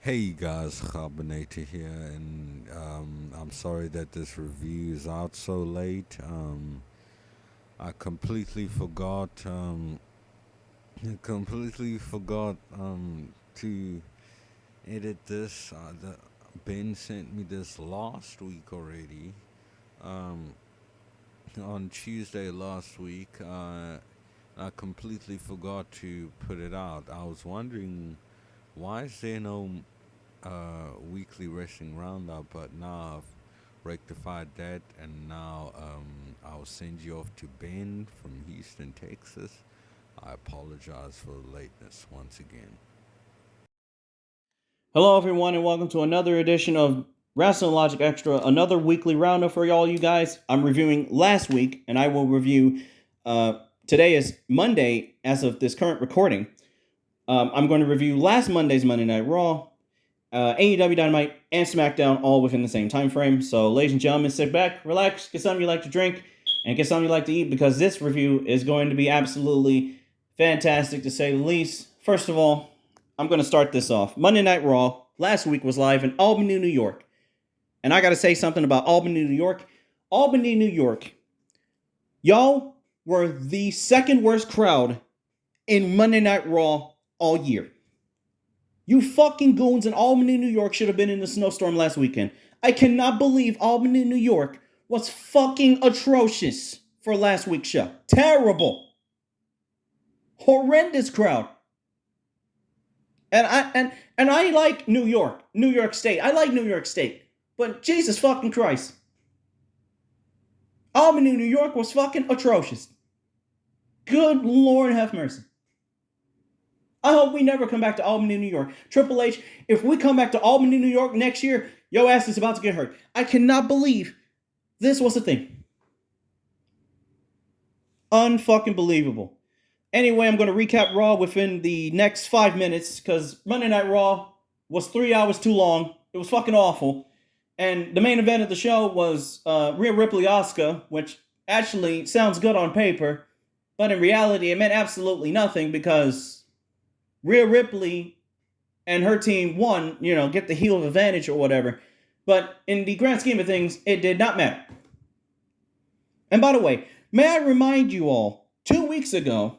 Hey guys, Carbonator here, and I'm sorry that this review is out so late. I completely forgot. Completely forgot to edit this. Ben sent me this last week already. Um, on Tuesday last week. I completely forgot to put it out. I was wondering why is there no weekly wrestling roundup, but now I've rectified that, and now I'll send you off to Ben from Houston, Texas. I apologize for the lateness once again. Hello, everyone, and welcome to another edition of Rasslin and Logic Extra, another weekly roundup for all you guys. I'm reviewing last week, and I will review. Today is Monday, as of this current recording. I'm going to review last Monday's Monday Night Raw, AEW Dynamite, and SmackDown, all within the same time frame. So, ladies and gentlemen, sit back, relax, get something you like to drink, and get something you like to eat, because this review is going to be absolutely fantastic, to say the least. First of all, I'm going to start this off. Monday Night Raw last week was live in Albany, New York. And I got to say something about Albany, New York. Albany, New York. Y'all were the second worst crowd in Monday Night Raw all year. You fucking goons in Albany, New York should have been in the snowstorm last weekend. I cannot believe Albany, New York was fucking atrocious for last week's show. Terrible. Horrendous crowd. And I like New York, New York State. I like New York State. But Jesus fucking Christ. Albany, New York was fucking atrocious. Good Lord have mercy. I hope we never come back to Albany, New York. Triple H, if we come back to Albany, New York next year, your ass is about to get hurt. I cannot believe this was a thing. Unfucking believable. Anyway, I'm going to recap Raw within the next 5 minutes because Monday Night Raw was 3 hours too long. It was fucking awful. And the main event of the show was Rhea Ripley Asuka, which actually sounds good on paper, but in reality, it meant absolutely nothing because Rhea Ripley and her team won, get the heel advantage or whatever. But in the grand scheme of things, it did not matter. And by the way, may I remind you all, 2 weeks ago,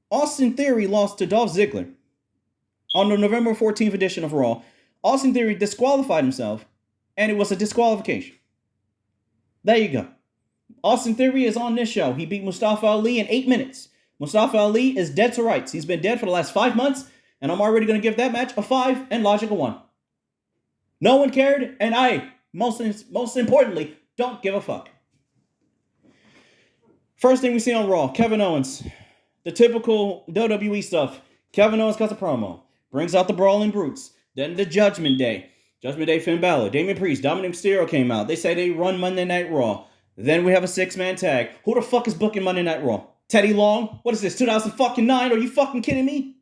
Austin Theory lost to Dolph Ziggler on the November 14th edition of Raw. Austin Theory disqualified himself, and it was a disqualification. There you go. Austin Theory is on this show. He beat Mustafa Ali in 8 minutes. Mustafa Ali is dead to rights. He's been dead for the last 5 months, and I'm already going to give that match a 5 and Logic a 1. No one cared, and I, most importantly, don't give a fuck. First thing we see on Raw, Kevin Owens. The typical WWE stuff. Kevin Owens cuts a promo, brings out the Brawling Brutes. Then the Judgment Day. Judgment Day, Finn Balor, Damian Priest, Dominic Mysterio came out. They say they run Monday Night Raw. Then we have a 6-man tag. Who the fuck is booking Monday Night Raw? Teddy Long? What is this, 2009? Are you fucking kidding me?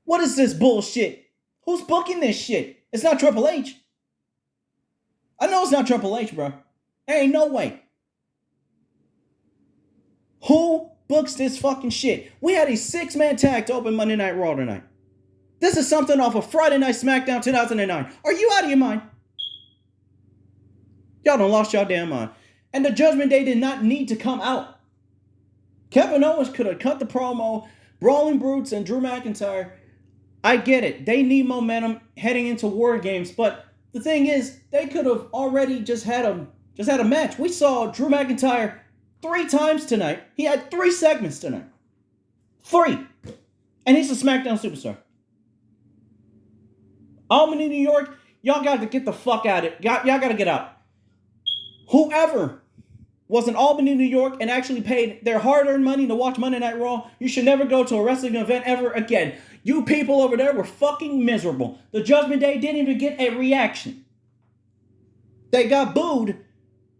What is this bullshit? Who's booking this shit? It's not Triple H. I know it's not Triple H, bro. There ain't no way. Who books this fucking shit? We had a 6-man tag to open Monday Night Raw tonight. This is something off of Friday Night SmackDown 2009. Are you out of your mind? Y'all done lost y'all damn mind. And the Judgment Day did not need to come out. Kevin Owens could have cut the promo. Brawling Brutes and Drew McIntyre. I get it. They need momentum heading into War Games. But the thing is, they could have already just had a match. We saw Drew McIntyre 3 times tonight. He had 3 segments tonight. 3. And he's a SmackDown superstar. Albany, New York, y'all got to get the fuck out of it. Y'all got to get out. Whoever was in Albany, New York, and actually paid their hard-earned money to watch Monday Night Raw, you should never go to a wrestling event ever again. You people over there were fucking miserable. The Judgment Day didn't even get a reaction. They got booed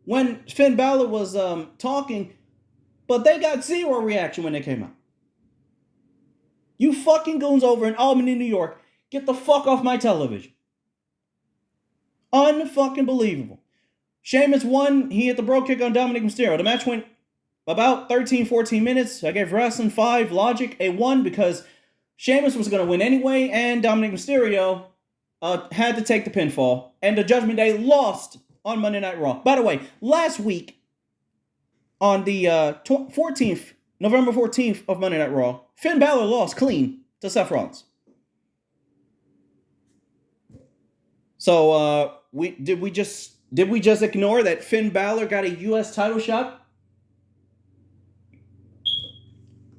when Finn Balor was talking, but they got 0 reaction when they came out. You fucking goons over in Albany, New York, get the fuck off my television. Unfucking believable. Sheamus won. He hit the bro kick on Dominic Mysterio. The match went about 13, 14 minutes. I gave Rasslin 5, Logic a 1 because Sheamus was going to win anyway, and Dominic Mysterio had to take the pinfall, and the Judgment Day lost on Monday Night Raw. By the way, last week on the 14th, November 14th of Monday Night Raw, Finn Balor lost clean to Seth Rollins. So did we just ignore that Finn Balor got a U.S. title shot?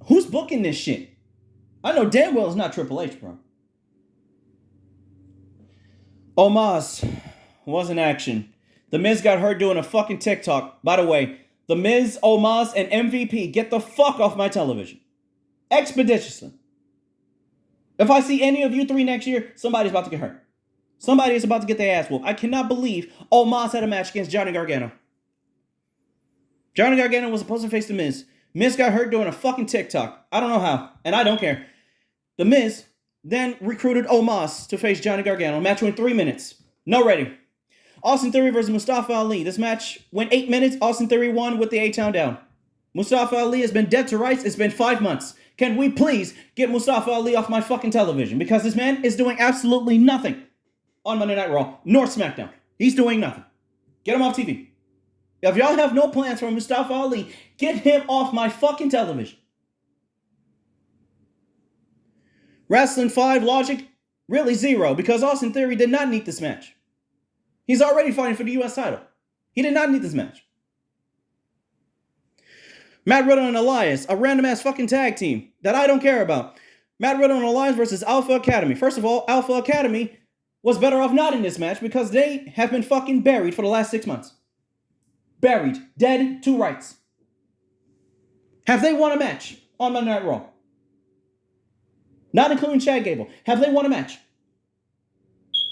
Who's booking this shit? I know damn well it's not Triple H, bro. Omos was in action. The Miz got hurt doing a fucking TikTok. By the way, The Miz, Omos, and MVP, get the fuck off my television. Expeditiously. If I see any of you three next year, somebody's about to get hurt. Somebody is about to get their ass whooped. I cannot believe Omos had a match against Johnny Gargano. Johnny Gargano was supposed to face The Miz. Miz got hurt doing a fucking TikTok. I don't know how, and I don't care. The Miz then recruited Omos to face Johnny Gargano. Match went 3 minutes. No rating. Austin Theory versus Mustafa Ali. This match went 8 minutes. Austin Theory won with the A-Town down. Mustafa Ali has been dead to rights. It's been 5 months. Can we please get Mustafa Ali off my fucking television? Because this man is doing absolutely nothing on Monday Night Raw, nor SmackDown. He's doing nothing. Get him off TV. If y'all have no plans for Mustafa Ali, get him off my fucking television. Rasslin 5, Logic, really 0, because Austin Theory did not need this match. He's already fighting for the U.S. title. He did not need this match. Matt Riddle and Elias, a random-ass fucking tag team that I don't care about. Matt Riddle and Elias versus Alpha Academy. First of all, Alpha Academy was better off not in this match because they have been fucking buried for the last 6 months. Buried. Dead to rights. Have they won a match on Monday Night Raw? Not including Chad Gable. Have they won a match?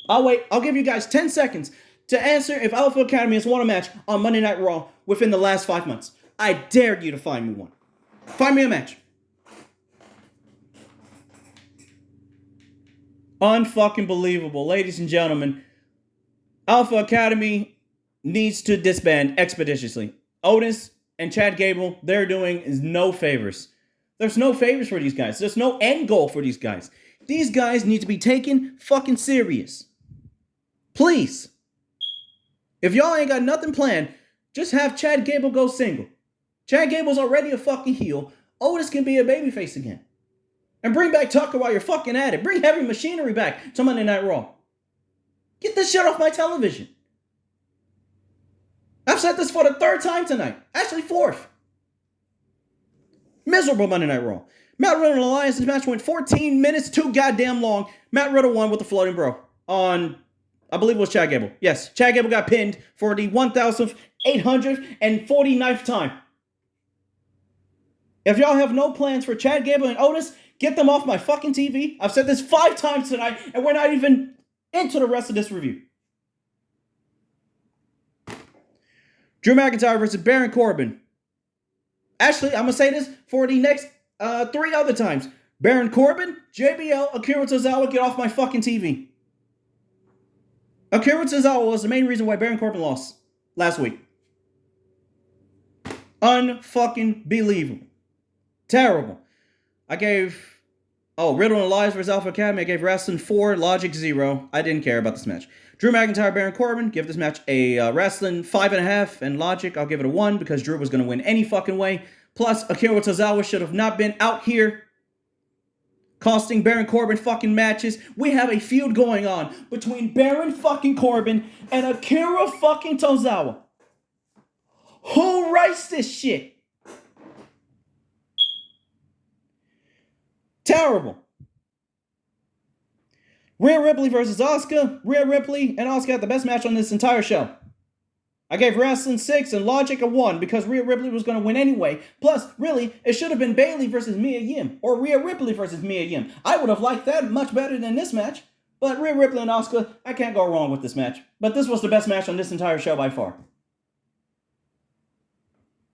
I'll wait. I'll give you guys 10 seconds to answer if Alpha Academy has won a match on Monday Night Raw within the last 5 months. I dare you to find me one. Find me a match. Unfucking believable. Ladies and gentlemen, Alpha Academy needs to disband expeditiously. Otis and Chad Gable, they're doing is no favors. There's no favors for these guys. There's no end goal for these guys. These guys need to be taken fucking serious. Please. If y'all ain't got nothing planned, just have Chad Gable go single. Chad Gable's already a fucking heel. Otis can be a babyface again. And bring back Tucker while you're fucking at it. Bring Heavy Machinery back to Monday Night Raw. Get this shit off my television. I've said this for the 3rd time tonight. Actually, 4th. Miserable Monday Night Raw. Matt Riddle and Alliance's match went 14 minutes, too goddamn long. Matt Riddle won with the floating bro on, I believe it was Chad Gable. Yes, Chad Gable got pinned for the 1,849th time. If y'all have no plans for Chad Gable and Otis, get them off my fucking TV. I've said this 5 times tonight, and we're not even into the rest of this review. Drew McIntyre versus Baron Corbin. Actually, I'm going to say this for the next 3 other times. Baron Corbin, JBL, Akira Tozawa, get off my fucking TV. Akira Tozawa was the main reason why Baron Corbin lost last week. Unfucking believable. Terrible. I gave... Riddle and Elias versus Alpha Academy. I gave Rasslin 4, Logic 0. I didn't care about this match. Drew McIntyre, Baron Corbin. Give this match a Rasslin 5.5. And Logic, I'll give it a 1 because Drew was going to win any fucking way. Plus, Akira Tozawa should have not been out here costing Baron Corbin fucking matches. We have a feud going on between Baron fucking Corbin and Akira fucking Tozawa. Who writes this shit? Terrible. Rhea Ripley versus Asuka. Rhea Ripley and Asuka had the best match on this entire show. I gave Rasslin 6 and Logic a 1 because Rhea Ripley was going to win anyway. Plus, really, it should have been Bayley versus Mia Yim or Rhea Ripley versus Mia Yim. I would have liked that much better than this match. But Rhea Ripley and Asuka, I can't go wrong with this match. But this was the best match on this entire show by far.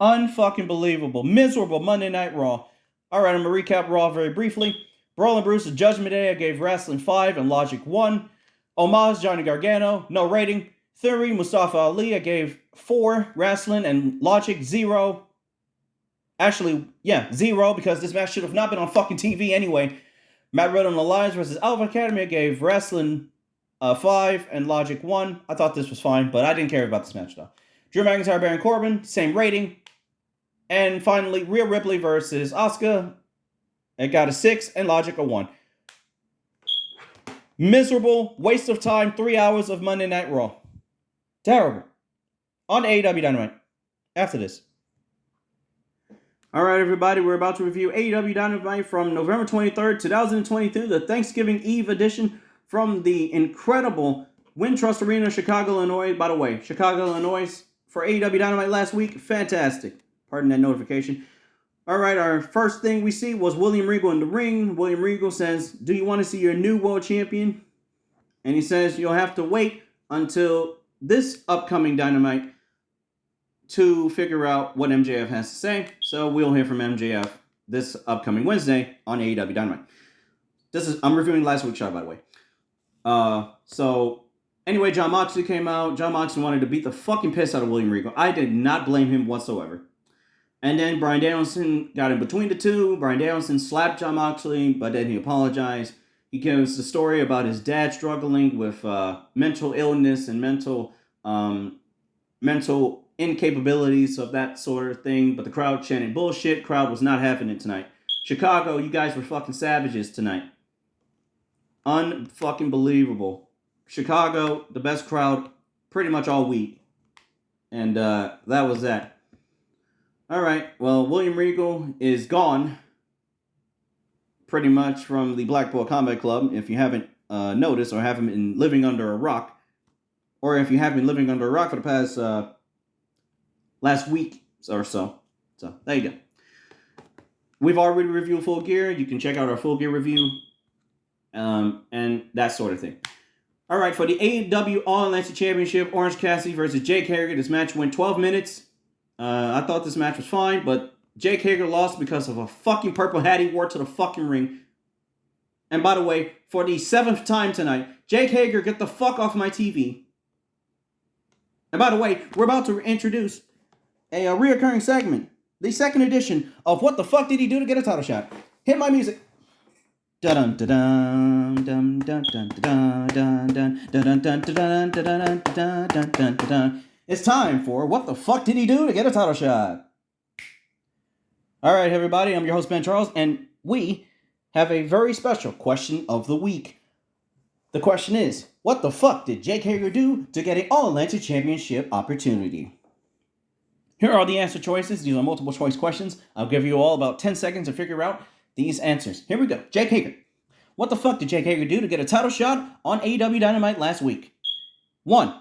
Unfucking believable. Miserable Monday Night Raw. Alright, I'm going to recap Raw very briefly. Brawl and Bruce's Judgment Day, I gave Rasslin 5 and Logic 1. Omos, Johnny Gargano, no rating. Theory, Mustafa Ali, I gave 4. Rasslin and Logic 0. Actually, 0 because this match should have not been on fucking TV anyway. Matt Riddle and Elias versus Alpha Academy, I gave Rasslin 5, and Logic 1. I thought this was fine, but I didn't care about this match, though. Drew McIntyre, Baron Corbin, same rating. And finally, Rhea Ripley versus Asuka. It got a 6, and Logic a 1. Miserable, waste of time, 3 hours of Monday Night Raw. Terrible. On AEW Dynamite. After this. Alright, everybody, we're about to review AEW Dynamite from November 23rd, 2022, the Thanksgiving Eve edition from the incredible Wintrust Arena, Chicago, Illinois. By the way, Chicago, Illinois, for AEW Dynamite last week, fantastic. Pardon that notification. Alright, our first thing we see was William Regal in the ring. William Regal says, "Do you want to see your new world champion?" And he says, "You'll have to wait until this upcoming Dynamite to figure out what MJF has to say." So we'll hear from MJF this upcoming Wednesday on AEW Dynamite. I'm reviewing last week's show, by the way. So anyway, Jon Moxley came out. Jon Moxley wanted to beat the fucking piss out of William Regal. I did not blame him whatsoever. And then Bryan Danielson got in between the two. Bryan Danielson slapped Jon Moxley, but then he apologized. He gives the story about his dad struggling with mental illness and mental incapabilities of that sort of thing. But the crowd chanted bullshit. Crowd was not having it tonight. Chicago, you guys were fucking savages tonight. Unfucking believable. Chicago, the best crowd pretty much all week. And that was that. Alright, well, William Regal is gone pretty much from the Blackpool Combat Club. If you haven't noticed or haven't been living under a rock, or if you have been living under a rock for the past last week or so. So, there you go. We've already reviewed Full Gear. You can check out our Full Gear review and that sort of thing. Alright, for the AEW All-Atlantic Championship, Orange Cassidy versus Jake Hager. This match went 12 minutes. I thought this match was fine, but Jake Hager lost because of a fucking purple hat he wore to the fucking ring. And by the way, for the 7th time tonight, Jake Hager, get the fuck off my TV. And by the way, we're about to introduce a reoccurring segment. The second edition of What the Fuck Did He Do to Get a Title Shot? Hit my music. Dun dun dun dun dun dun dun dun dun dun dun dun dun dun dun. It's time for What the Fuck Did He Do to Get a Title Shot? Alright, everybody, I'm your host, Ben Charles, and we have a very special question of the week. The question is, what the fuck did Jake Hager do to get an All-Atlantic Championship opportunity? Here are the answer choices. These are multiple choice questions. I'll give you all about 10 seconds to figure out these answers. Here we go. Jake Hager. What the fuck did Jake Hager do to get a title shot on AEW Dynamite last week? 1.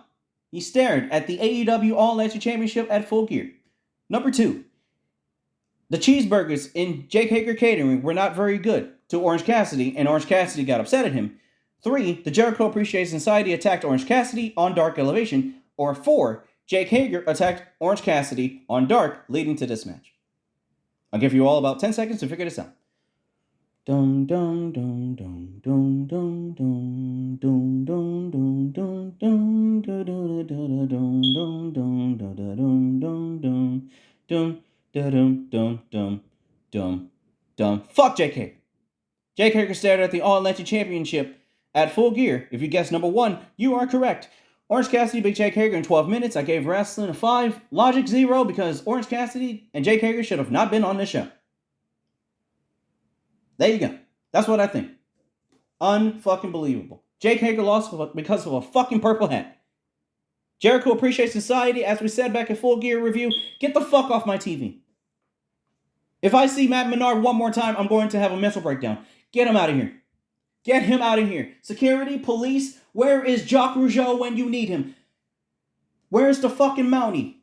He stared at the AEW All-Atlantic Championship at Full Gear. Number 2. The cheeseburgers in Jake Hager Catering were not very good to Orange Cassidy, and Orange Cassidy got upset at him. 3. The Jericho Appreciation Society attacked Orange Cassidy on Dark Elevation. Or 4. Jake Hager attacked Orange Cassidy on Dark, leading to this match. I'll give you all about 10 seconds to figure this out. Dun dun dun dun dun dun dun dun dun dun dun dun dun dun dun dun dun dun dun dun. Fuck Jake Hager. Jake Hager stared at the All-Atlantic Championship at Full Gear. If you guessed number 1, you are correct. Orange Cassidy beat Jake Hager in 12 minutes. I gave Rasslin a 5. Logic 0 because Orange Cassidy and Jake Hager should have not been on this show. There you go. That's what I think. Unfucking believable. Jake Hager lost because of a fucking purple hat. Jericho Appreciation Society, as we said back at Full Gear review, get the fuck off my TV. If I see Matt Menard one more time, I'm going to have a mental breakdown. Get him out of here. Get him out of here. Security, police, where is Jacques Rougeau when you need him? Where's the fucking Mountie?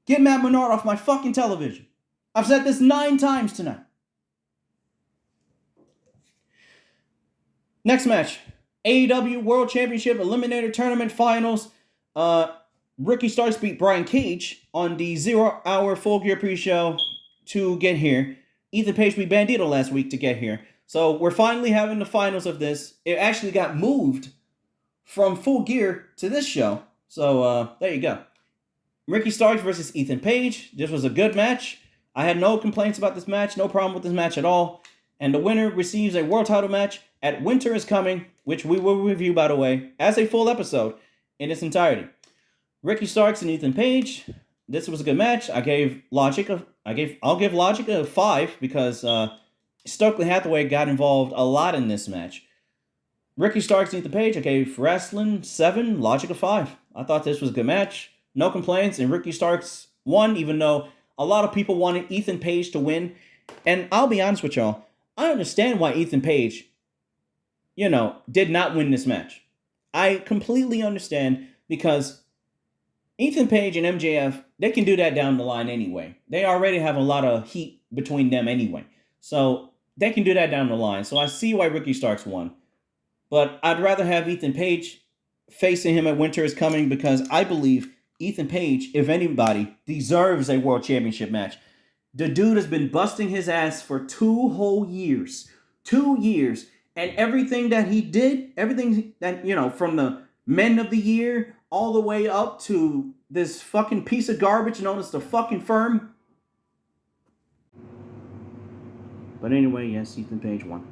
Get Matt Menard off my fucking television. I've said this 9 times tonight. Next match. AEW World Championship Eliminator Tournament Finals. Ricky Starks beat Brian Cage on the 0-hour Full Gear pre-show to get here. Ethan Page beat Bandito last week to get here. So we're finally having the finals of this. It actually got moved from Full Gear to this show. So there you go. Ricky Starks versus Ethan Page. This was a good match. I had no complaints about this match. No problem with this match at all. And the winner receives a world title match at Winter is Coming, which we will review, by the way, as a full episode in its entirety. Ricky Starks and Ethan Page. This was a good match. I'll give Logic a 5 because Stokely Hathaway got involved a lot in this match. Ricky Starks and Ethan Page, I gave Rasslin 7, Logic a 5. I thought this was a good match. No complaints, and Ricky Starks won, even though a lot of people wanted Ethan Page to win. And I'll be honest with y'all, I understand why Ethan Page, did not win this match. I completely understand because Ethan Page and MJF, they can do that down the line anyway. They already have a lot of heat between them anyway. So they can do that down the line. So I see why Ricky Starks won. But I'd rather have Ethan Page facing him at Winter is Coming because I believe Ethan Page, if anybody, deserves a world championship match. The dude has been busting his ass for 2 whole years. 2 years. And everything that he did, everything that, from the Men of the Year all the way up to this fucking piece of garbage known as the fucking Firm. But anyway, yes, Ethan Page won.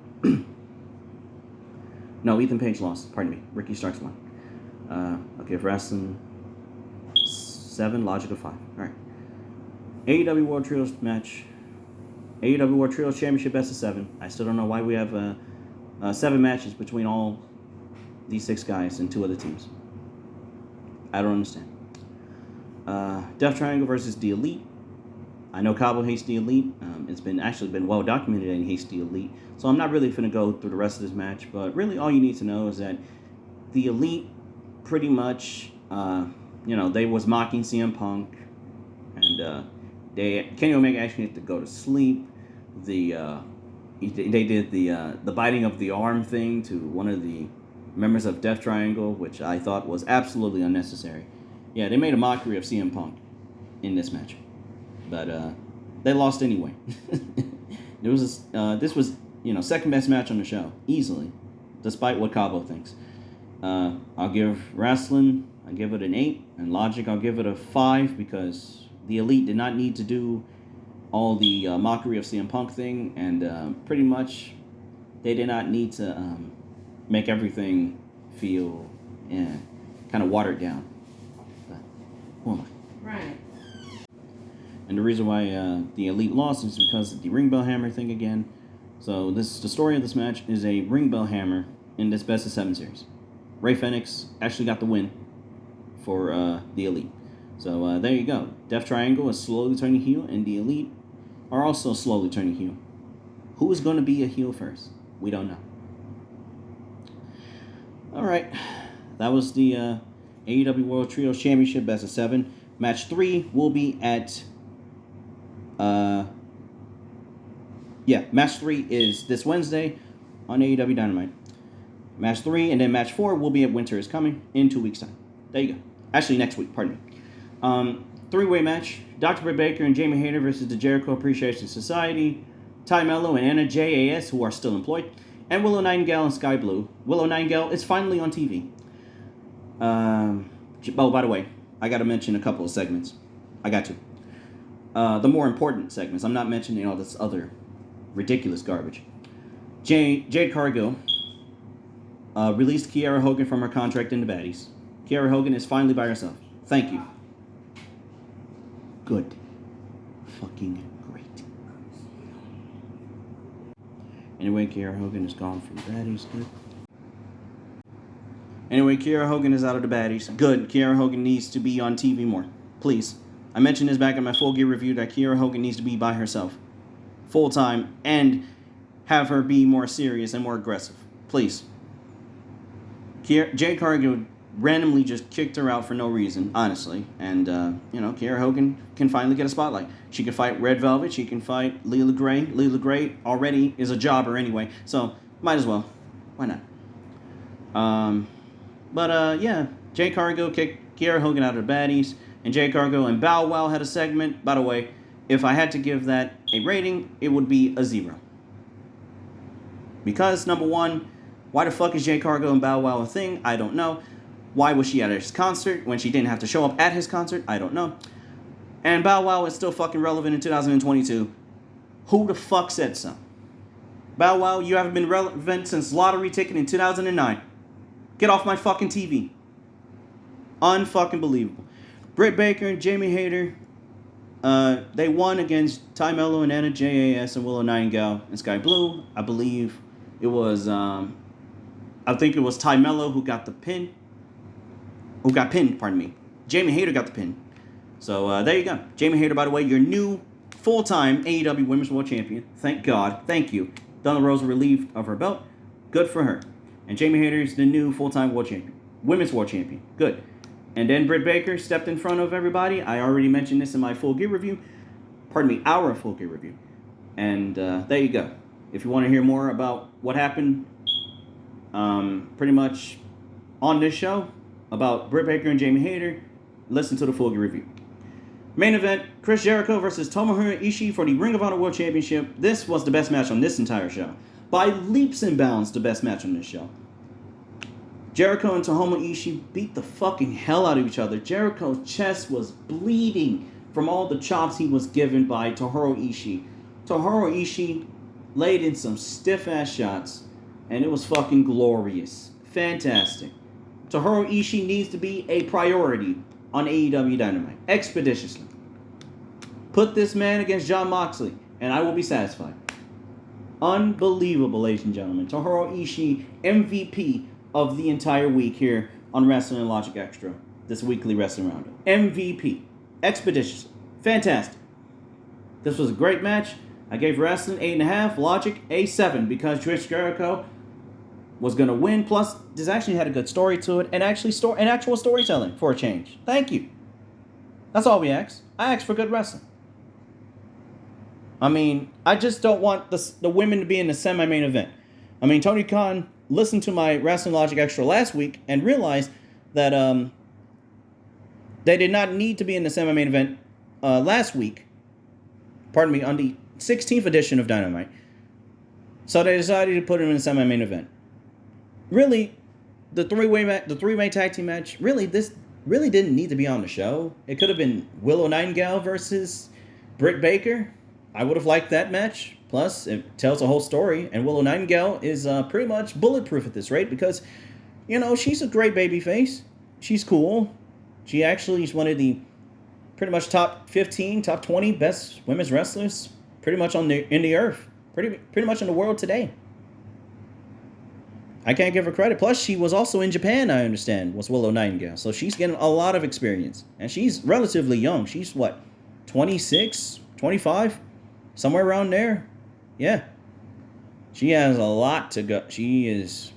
No, Ethan Page lost. Pardon me. Ricky Starks won. I'll give Rasslin 7, Logic of 5. All right. AEW World Trios match. AEW World Trios Championship best of 7. I still don't know why we have 7 matches between all these 6 guys and 2 other teams. I don't understand. Death Triangle versus The Elite. I know Cabo hates The Elite. It's been well documented that he hates The Elite. So I'm not really going to go through the rest of this match. But really all you need to know is that The Elite pretty much, they was mocking CM Punk. And Kenny Omega actually had to go to sleep. They did the biting of the arm thing to one of the members of Death Triangle, which I thought was absolutely unnecessary. Yeah, they made a mockery of CM Punk in this match, but they lost anyway. This was second best match on the show easily, despite what Cabo thinks. I'll give Rasslin, I give it an 8, and Logic I'll give it a 5 because the Elite did not need to do all the mockery of CM Punk thing, and pretty much they did not need to make everything feel kind of watered down. But who am I? Right. And the reason why the Elite lost is because of the ring bell hammer thing again. So the story of this match is a ring bell hammer in this best of 7 series. Ray Fenix actually got the win for the Elite. So there you go. Death Triangle is slowly turning heel, and the Elite are also slowly turning heel. Who is going to be a heel first? We don't know. All right. That was the AEW World Trios Championship best of 7. Match 3 will be at... match 3 is this Wednesday on AEW Dynamite. Match 3 and then match 4 will be at Winter is Coming in 2 weeks' time. There you go. Actually, next week, pardon me. 3-way match. Dr. Britt Baker and Jamie Hayter versus the Jericho Appreciation Society. Ty Mello and Anna JAS, who are still employed. And Willow Nightingale and Sky Blue. Willow Nightingale is finally on TV. By the way, I got to mention a couple of segments. I got to. The more important segments. I'm not mentioning all this other ridiculous garbage. Jade Cargill released Kiera Hogan from her contract in the Baddies. Kiera Hogan is finally by herself. Thank you. Good. Fucking great. Anyway, Kiera Hogan is gone from the Baddies. Good. Anyway, Kiera Hogan is out of the Baddies. Good. Kiera Hogan needs to be on TV more. Please. I mentioned this back in my Full Gear review that Kiera Hogan needs to be by herself. Full time. And have her be more serious and more aggressive. Please. Jade Cargill randomly just kicked her out for no reason, honestly. And, Kiera Hogan can finally get a spotlight. She can fight Red Velvet. She can fight Leela Gray. Leela Gray already is a jobber anyway. So, might as well. Why not? Jade Cargill kicked Kiera Hogan out of the Baddies. And Jade Cargill and Bow Wow had a segment. By the way, if I had to give that a rating, it would be a 0. Because, number one, why the fuck is Jade Cargill and Bow Wow a thing? I don't know. Why was she at his concert when she didn't have to show up at his concert? I don't know. And Bow Wow is still fucking relevant in 2022. Who the fuck said so? Bow Wow, you haven't been relevant since Lottery Ticket in 2009. Get off my fucking TV. Unfucking believable. Britt Baker and Jamie Hayter, they won against Ty Mello and Anna JAS and Willow Nightingale and Sky Blue. I believe it was, I think it was Ty Mello who got the pin. Who got pinned, pardon me. Jamie Hayter got the pin. So there you go. Jamie Hayter, by the way, your new full-time AEW Women's World Champion. Thank God. Thank you. Donna Rose relieved of her belt. Good for her. And Jamie Hayter is the new full-time World Champion. Women's World Champion. Good. And then Britt Baker stepped in front of everybody. I already mentioned this in my Full Gear review. Pardon me, our Full Gear review. And there you go. If you want to hear more about what happened pretty much on this show about Britt Baker and Jamie Hayter, listen to the Full Gear review. Main event, Chris Jericho versus Tomohiro Ishii for the Ring of Honor World Championship. This was the best match on this entire show. By leaps and bounds, the best match on this show. Jericho and Tomohiro Ishii beat the fucking hell out of each other. Jericho's chest was bleeding from all the chops he was given by Tomohiro Ishii. Tomohiro Ishii laid in some stiff-ass shots, and it was fucking glorious. Fantastic. Tomohiro Ishii needs to be a priority on AEW Dynamite. Expeditiously. Put this man against Jon Moxley, and I will be satisfied. Unbelievable, ladies and gentlemen. Tomohiro Ishii, MVP of the entire week here on Rasslin and Logic Extra. This weekly wrestling roundup. MVP. Expeditiously. Fantastic. This was a great match. I gave Rasslin 8.5, Logic a 7 because Chris Jericho was going to win. Plus, this actually had a good story to it and actual storytelling for a change. Thank you. That's all we ask. I asked for good wrestling. I mean, I just don't want the women to be in the semi-main event. I mean, Tony Khan listened to my Rasslin Logic Extra last week and realized that they did not need to be in the semi-main event last week. Pardon me, on the 16th edition of Dynamite. So they decided to put him in the semi-main event. Really, the three-way tag team match, this really didn't need to be on the show. It could have been Willow Nightingale versus Britt Baker. I would have liked that match. Plus, it tells a whole story, and Willow Nightingale is pretty much bulletproof at this rate because, you know, she's a great babyface. She's cool. She actually is one of the pretty much top 15, top 20 best women's wrestlers pretty much in the earth. Pretty much in the world today. I can't give her credit. Plus, she was also in Japan, I understand, was Willow Nightingale. So she's getting a lot of experience. And she's relatively young. She's, 26, 25? Somewhere around there. Yeah. She has a lot to go. She's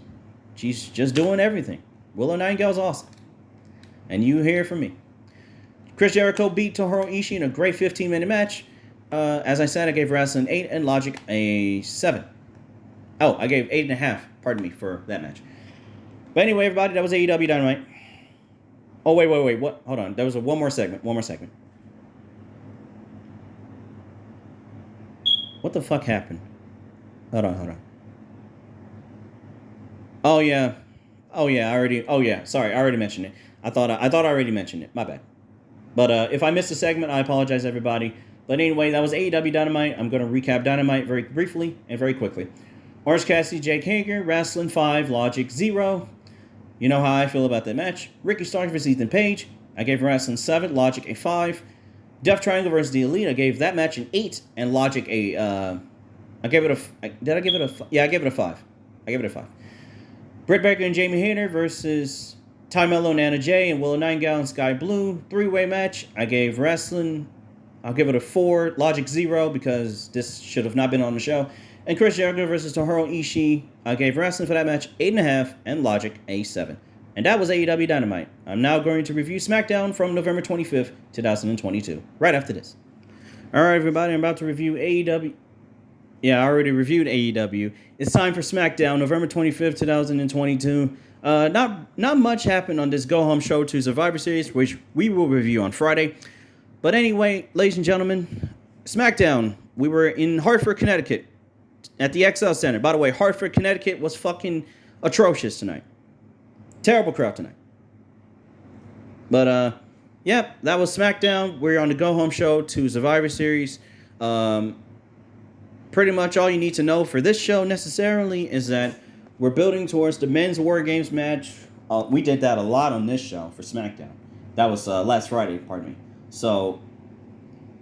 just doing everything. Willow Nightingale's awesome. And you hear from me. Chris Jericho beat Tomohiro Ishii in a great 15-minute match. As I said, I gave Rasslin 8 and Logic a 7. Oh, I gave 8.5. Pardon me for that match. But anyway, everybody, that was AEW Dynamite. Oh, wait. What? Hold on. There was one more segment. What the fuck happened? Hold on. Oh yeah. Sorry, I already mentioned it. I thought I already mentioned it. My bad. But if I missed a segment, I apologize, everybody. But anyway, that was AEW Dynamite. I'm going to recap Dynamite very briefly and very quickly. Orange Cassidy, Jake Hager, Rasslin 5, Logic 0. You know how I feel about that match. Ricky Starks versus Ethan Page. I gave Rasslin 7, Logic a 5. Death Triangle versus The Elite. I gave that match an 8 and Logic a... I gave it a... Did I give it a... Yeah, I gave it a 5. Britt Baker and Jamie Hayter versus Ty Mello and Anna Jay and Willow Nightingale and Sky Blue. 3-way match. I gave Rasslin... I'll give it a 4. Logic 0 because this should have not been on the show. And Chris Jericho versus Tomohiro Ishii. I gave Rasslin for that match 8.5 and Logic a 7. And that was AEW Dynamite. I'm now going to review SmackDown from November 25th, 2022. Right after this. Alright, everybody, I'm about to review AEW. Yeah, I already reviewed AEW. It's time for SmackDown, November 25th, 2022. Not much happened on this go-home show to Survivor Series, which we will review on Friday. But anyway, ladies and gentlemen, SmackDown. We were in Hartford, Connecticut, at the XL Center. By the way, Hartford, Connecticut was fucking atrocious tonight. Terrible crowd tonight. But, yeah, that was SmackDown. We're on the go-home show to Survivor Series. Pretty pretty much all you need to know for this show necessarily is that we're building towards the men's War Games match. We did that a lot on this show for SmackDown. That was last Friday, pardon me. So,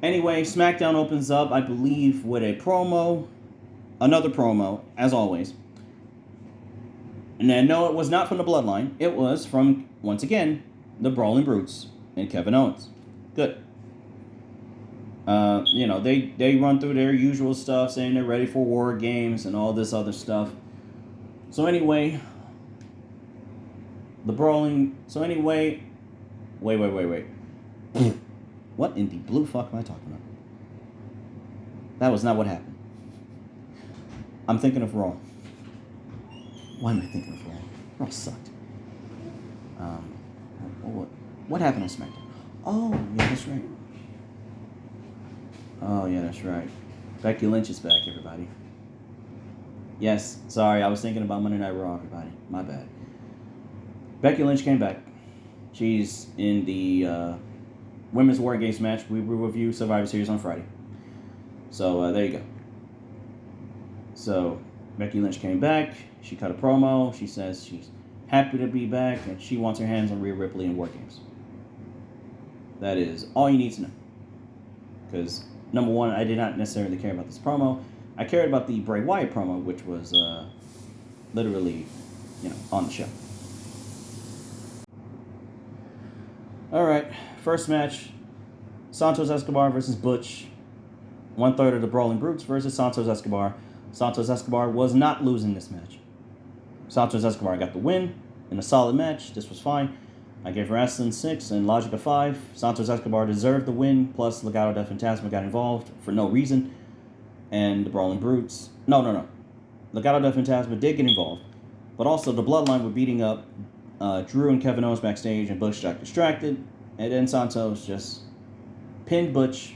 anyway, SmackDown opens up, I believe, with a promo. Another promo, as always. And then, no, it was not from the Bloodline. It was from, once again, the Brawling Brutes and Kevin Owens. Good. They run through their usual stuff, saying they're ready for War Games and all this other stuff. So anyway, wait. What in the blue fuck am I talking about? That was not what happened. I'm thinking of Raw. Why am I thinking of Raw? Raw sucked. What happened on SmackDown? Oh, yeah, that's right. Oh, yeah, that's right. Becky Lynch is back, everybody. Yes, sorry, I was thinking about Monday Night Raw, everybody. My bad. Becky Lynch came back. She's in the Women's War Games match. We will review Survivor Series on Friday. So, there you go. So, Becky Lynch came back. She cut a promo. She says she's happy to be back, and she wants her hands on Rhea Ripley in War Games. That is all you need to know. Because, number one, I did not necessarily care about this promo. I cared about the Bray Wyatt promo, which was literally, on the show. Alright, first match. Santos Escobar versus Butch. 1/3 of the Brawling Brutes versus Santos Escobar. Santos Escobar was not losing this match. Santos Escobar got the win in a solid match. This was fine. I gave Rasslin 6 and Logic a 5. Santos Escobar deserved the win, plus Legado del Fantasma got involved for no reason. And the Brawling Brutes... No. Legado del Fantasma did get involved. But also the Bloodline were beating up Drew and Kevin Owens backstage, and Butch got distracted. And then Santos just pinned Butch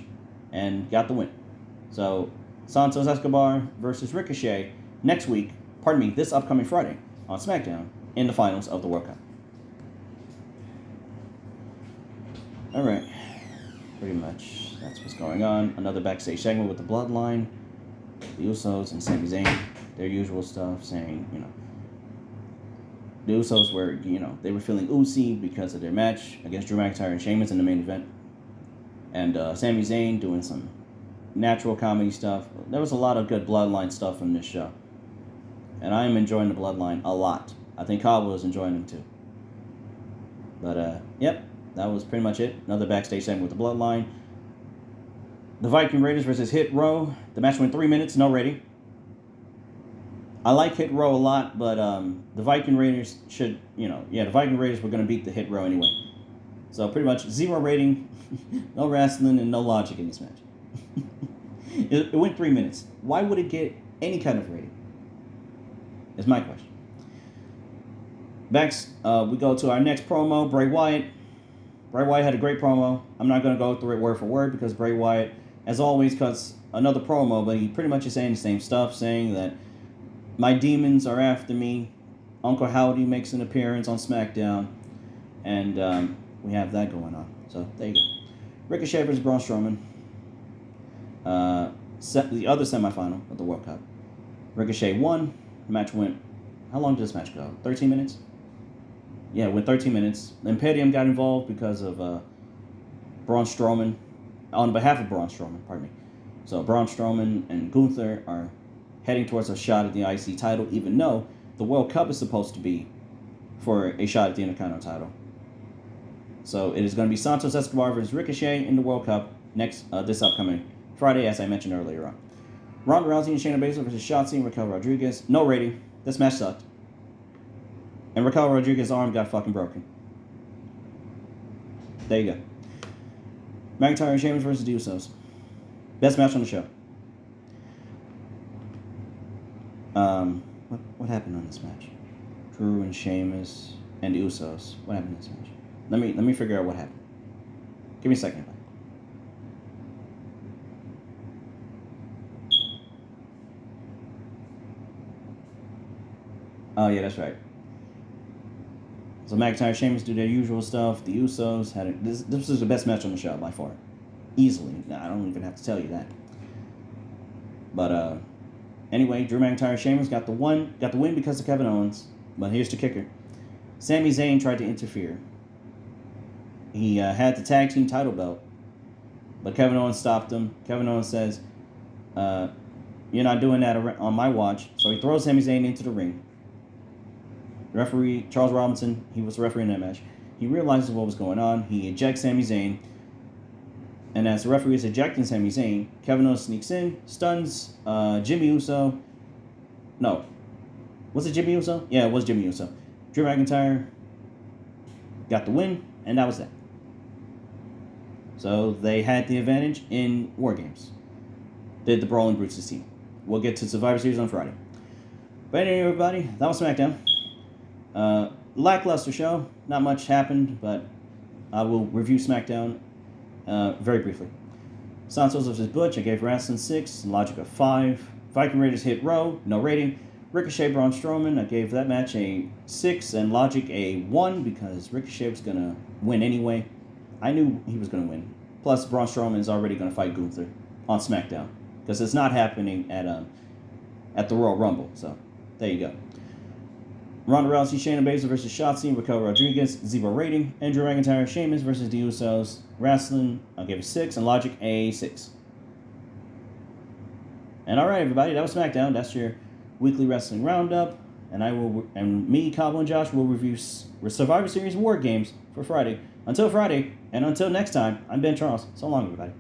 and got the win. So, Santos Escobar versus Ricochet next week, this upcoming Friday on SmackDown in the finals of the World Cup. Alright, pretty much that's what's going on. Another backstage segment with the Bloodline, the Usos and Sami Zayn, their usual stuff, saying, the Usos were, they were feeling oozy because of their match against Drew McIntyre and Sheamus in the main event. And Sami Zayn doing some natural comedy stuff. There was a lot of good Bloodline stuff from this show. And I am enjoying the Bloodline a lot. I think Cabo is enjoying them too. But, yep, that was pretty much it. Another backstage segment with the Bloodline. The Viking Raiders versus Hit Row. The match went 3 minutes, no rating. I like Hit Row a lot, but the Viking Raiders should, the Viking Raiders were going to beat the Hit Row anyway. So pretty much 0 rating, no Rasslin and no Logic in this match. It went 3 minutes. Why would it get any kind of rating? Is my question. Next, we go to our next promo, Bray Wyatt. Bray Wyatt had a great promo. I'm not going to go through it word for word because Bray Wyatt, as always, cuts another promo, but he pretty much is saying the same stuff, saying that my demons are after me. Uncle Howdy makes an appearance on SmackDown, and we have that going on. So, there you go. Ricochet versus Braun Strowman. The other semifinal of the World Cup. Ricochet won. The match went... How long did this match go? 13 minutes? Yeah, it went 13 minutes. Imperium got involved because of Braun Strowman. On behalf of Braun Strowman, pardon me. So Braun Strowman and Gunther are heading towards a shot at the IC title, even though the World Cup is supposed to be for a shot at the Intercontinental title. So it is going to be Santos Escobar versus Ricochet in the World Cup this upcoming Friday, as I mentioned earlier on. Ronda Rousey and Shayna Baszler versus Shotzi and Raquel Rodriguez. No rating. This match sucked. And Raquel Rodriguez's arm got fucking broken. There you go. McIntyre and Sheamus versus the Usos. Best match on the show. What happened on this match? Drew and Sheamus and the Usos. What happened in this match? Let me figure out what happened. Give me a second. Oh yeah, that's right. So McIntyre and Sheamus do their usual stuff. The Usos had this was the best match on the show by far. Easily. I don't even have to tell you that. But Anyway, Drew McIntyre and Sheamus got the win because of Kevin Owens. But here's the kicker. Sami Zayn tried to interfere. He had the tag team title belt, but Kevin Owens stopped him. Kevin Owens says, you're not doing that on my watch. So he throws Sami Zayn into the ring. The referee, Charles Robinson, he was the referee in that match. He realizes what was going on. He ejects Sami Zayn. And as the referee is ejecting Sami Zayn, Kevin Owens sneaks in, stuns Jimmy Uso. No. Was it Jimmy Uso? Yeah, it was Jimmy Uso. Drew McIntyre got the win, and that was that. So they had the advantage in War Games. Did the Brawling Brutes team. We'll get to Survivor Series on Friday. But anyway, everybody, that was SmackDown. Lackluster show. Not much happened, but I will review SmackDown very briefly. Santos vs. Butch, I gave Rasslin 6, Logic a 5. Viking Raiders hit Raw, no rating. Ricochet, Braun Strowman, I gave that match a 6 and Logic a 1 because Ricochet was going to win anyway. I knew he was going to win. Plus, Braun Strowman is already going to fight Gunther on SmackDown because it's not happening at the Royal Rumble. So, there you go. Ronda Rousey, Shayna Baszler versus Shotzi and Raquel Rodriguez, 0 rating. And Drew McIntyre, Sheamus versus the Usos. Rasslin, I gave a 6 and Logic a 6. And alright, everybody, that was SmackDown. That's your weekly wrestling roundup. And me, Cabo, and Josh will review Survivor Series War Games for Friday. Until Friday, and until next time, I'm Ben Charles. So long, everybody.